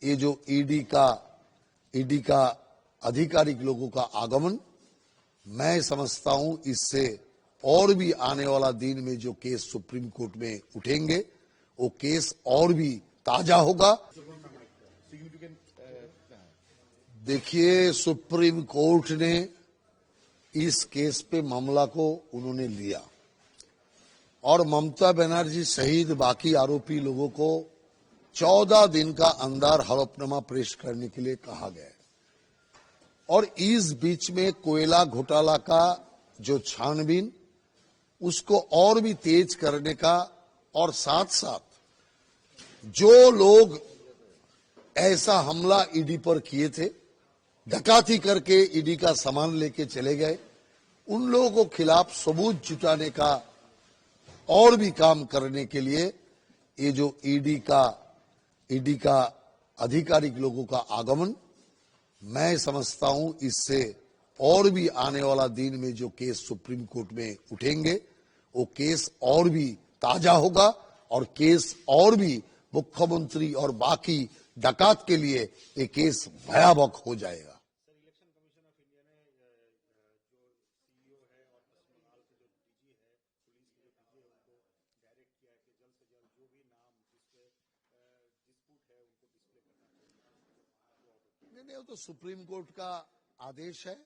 ये जो ईडी का आधिकारिक लोगों का आगमन, मैं समझता हूं इससे और भी आने वाला दिन में जो केस सुप्रीम कोर्ट में उठेंगे वो केस और भी ताजा होगा। देखिए, सुप्रीम कोर्ट ने इस केस पे मामला को उन्होंने लिया और ममता बनर्जी सहित बाकी आरोपी लोगों को 14 दिन का अंदर हलफनामा पेश करने के लिए कहा गया है। और इस बीच में कोयला घोटाला का जो छानबीन उसको और भी तेज करने का और साथ साथ जो लोग ऐसा हमला ईडी पर किए थे, डकाती करके ईडी का सामान लेके चले गए, उन लोगों के खिलाफ सबूत जुटाने का और भी काम करने के लिए ये जो ईडी का आधिकारिक लोगों का आगमन, मैं समझता हूं इससे और भी आने वाला दिन में जो केस सुप्रीम कोर्ट में उठेंगे वो केस और भी ताजा होगा और केस और भी मुख्यमंत्री और बाकी डकात के लिए ये केस भयावह हो जाएगा। नहीं, तो सुप्रीम कोर्ट का आदेश है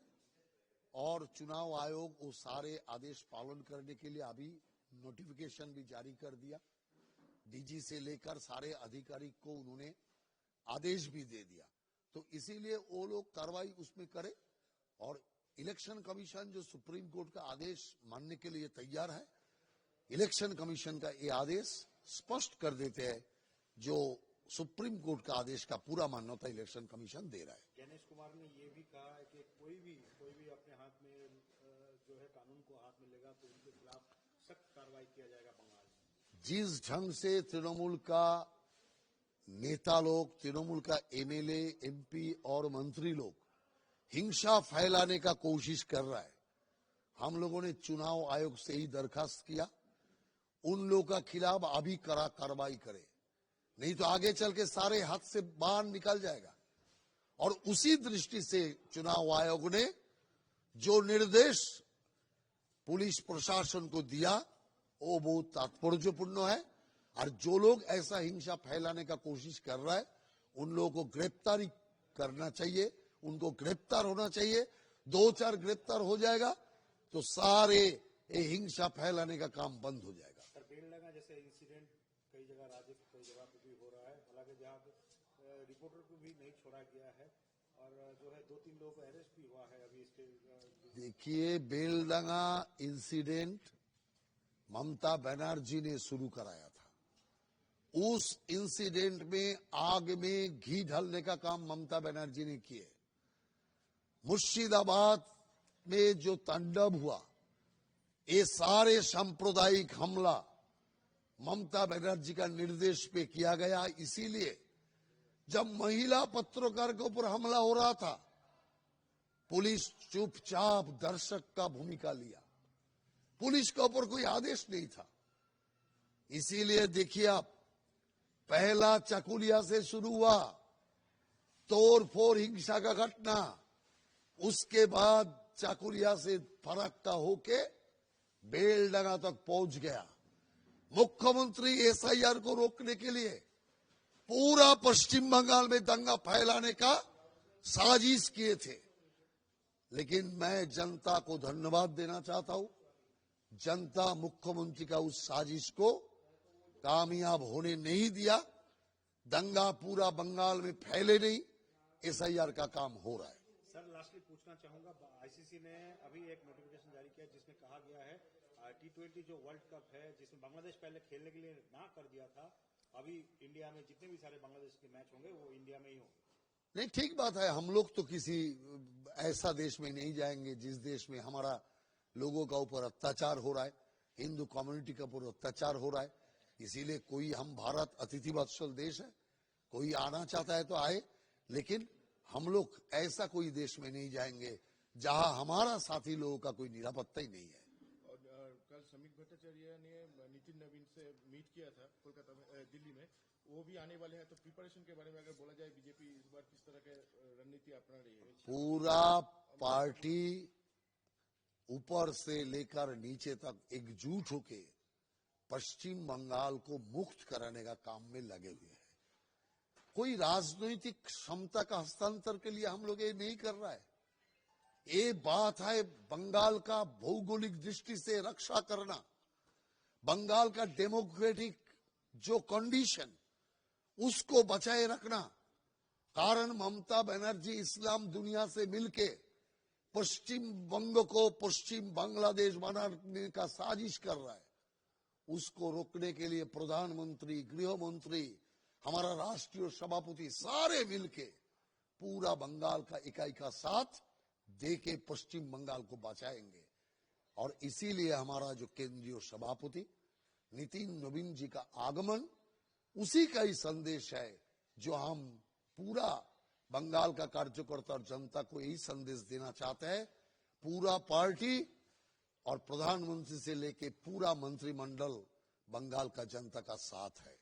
और चुनाव आयोग वो सारे आदेश पालन करने के लिए अभी नोटिफिकेशन भी जारी कर दिया। डीजी से लेकर सारे अधिकारी को उन्होंने आदेश भी दे दिया, तो इसीलिए वो लोग कार्रवाई उसमें करे और इलेक्शन कमीशन जो सुप्रीम कोर्ट का आदेश मानने के लिए तैयार है। इलेक्शन कमीशन का ये आदेश स्पष्ट कर देते हैं जो सुप्रीम कोर्ट का आदेश का पूरा मान्यता इलेक्शन कमीशन दे रहा है। गणेश कुमार ने ये भी कहा है कि कोई भी अपने हाथ में जो है कानून को हाथ में लेगा तो उनके खिलाफ सख्त कार्रवाई किया जाएगा। बंगाल में जिस ढंग से तृणमूल का नेता लोग, तृणमूल का एमएलए, एमपी और मंत्री लोग हिंसा फैलाने का कोशिश कर रहा है, हम लोगों ने चुनाव आयोग से ही दरखास्त किया उन लोगों का खिलाफ अभी कड़ा कार्रवाई करे, नहीं तो आगे चल के सारे हाथ से बाहर निकल जाएगा। और उसी दृष्टि से चुनाव आयोग ने जो निर्देश पुलिस प्रशासन को दिया वो बहुत तात्पर्यपूर्ण है और जो लोग ऐसा हिंसा फैलाने का कोशिश कर रहा है उन लोगों को गिरफ्तारी करना चाहिए, उनको गिरफ्तार होना चाहिए। 2-4 गिरफ्तार हो जाएगा तो सारे ये हिंसा फैलाने का काम बंद हो जाएगा। सर, बेलडंगा जैसे इंसिडेंट कई जगह राज्य के कई जगह पे भी हो रहा है, हालांकि जहाँ रिपोर्टर को भी नहीं छोड़ा गया है और जो है 2-3 लोगों को अरेस्ट भी हुआ है अभी इसके। देखिए, बेलडंगा इंसिडेंट ममता बनर्जी ने शुरू कराया था। उस इंसिडेंट में आग में घी ढालने का काम ममता बनर्जी ने किए। मुर्शिदाबाद में जो तांडव हुआ, ये सारे सांप्रदायिक हमला ममता बनर्जी का निर्देश पे किया गया। इसीलिए जब महिला पत्रकार के ऊपर हमला हो रहा था, पुलिस चुपचाप दर्शक का भूमिका लिया, पुलिस के ऊपर कोई आदेश नहीं था। इसीलिए देखिए आप, पहला चकुलिया से शुरू हुआ तोड़फोड़ हिंसा का घटना, उसके बाद चकुलिया से फराक्ता होके बेलडंगा तक पहुंच गया। मुख्यमंत्री एसआईआर को रोकने के लिए पूरा पश्चिम बंगाल में दंगा फैलाने का साजिश किए थे, लेकिन मैं जनता को धन्यवाद देना चाहता हूं। जनता मुख्यमंत्री का उस साजिश को कामयाब होने नहीं दिया, दंगा पूरा बंगाल में फैले नहीं, एसआईआर का काम हो रहा है। सर, लास्टली पूछना चाहूंगा, आईसीसी ने अभी एक नोटिफिकेशन जारी किया जिसमें कहा गया है T20 जो वर्ल्ड कप है जिसमें बांग्लादेश पहले खेलने के लिए ना कर दिया था, अभी इंडिया में जितने भी सारे बांग्लादेश के मैच होंगे वो इंडिया में ही होंगे। नहीं, ठीक बात है। हम लोग तो किसी ऐसा देश में नहीं जाएंगे जिस देश में हमारा लोगों का ऊपर अत्याचार हो रहा है, हिंदू कम्युनिटी के ऊपर अत्याचार हो रहा है। इसीलिए कोई, हम भारत अतिथि वत्सल देश है, कोई आना चाहता है तो आए, लेकिन हम लोग ऐसा कोई देश में नहीं जाएंगे जहां हमारा साथी लोगों का कोई निरापत्ता ही नहीं है। और कल समीक भट्टाचार्य ने नितिन नवीन से मीट किया था कोलकाता में, दिल्ली में, वो भी आने वाले हैं, तो प्रिपरेशन के बारे में अगर बोला जाए, बीजेपी इस बार किस तरह के रणनीति अपना रही है? पूरा पार्टी ऊपर से लेकर नीचे तक एकजुट होके पश्चिम बंगाल को मुक्त कराने का काम में लगे हुए हैं। कोई राजनीतिक क्षमता का हस्तांतर के लिए हम लोग ये नहीं कर रहा है। ये बात है बंगाल का भौगोलिक दृष्टि से रक्षा करना, बंगाल का डेमोक्रेटिक जो कंडीशन उसको बचाए रखना। कारण ममता बनर्जी इस्लाम दुनिया से मिलके पश्चिम बंग को पश्चिम बांग्लादेश बनाने का साजिश कर रहा है। उसको रोकने के लिए प्रधानमंत्री, गृह मंत्री, हमारा राष्ट्रीय सभापति सारे मिलके पूरा बंगाल का इकाई का साथ देके पश्चिम बंगाल को बचाएंगे। और इसीलिए हमारा जो केंद्रीय सभापति नितिन नवीन जी का आगमन उसी का ही संदेश है, जो हम पूरा बंगाल का कार्यकर्ता और जनता को यही संदेश देना चाहते हैं। पूरा पार्टी और प्रधानमंत्री से लेके पूरा मंत्रिमंडल बंगाल का जनता का साथ है।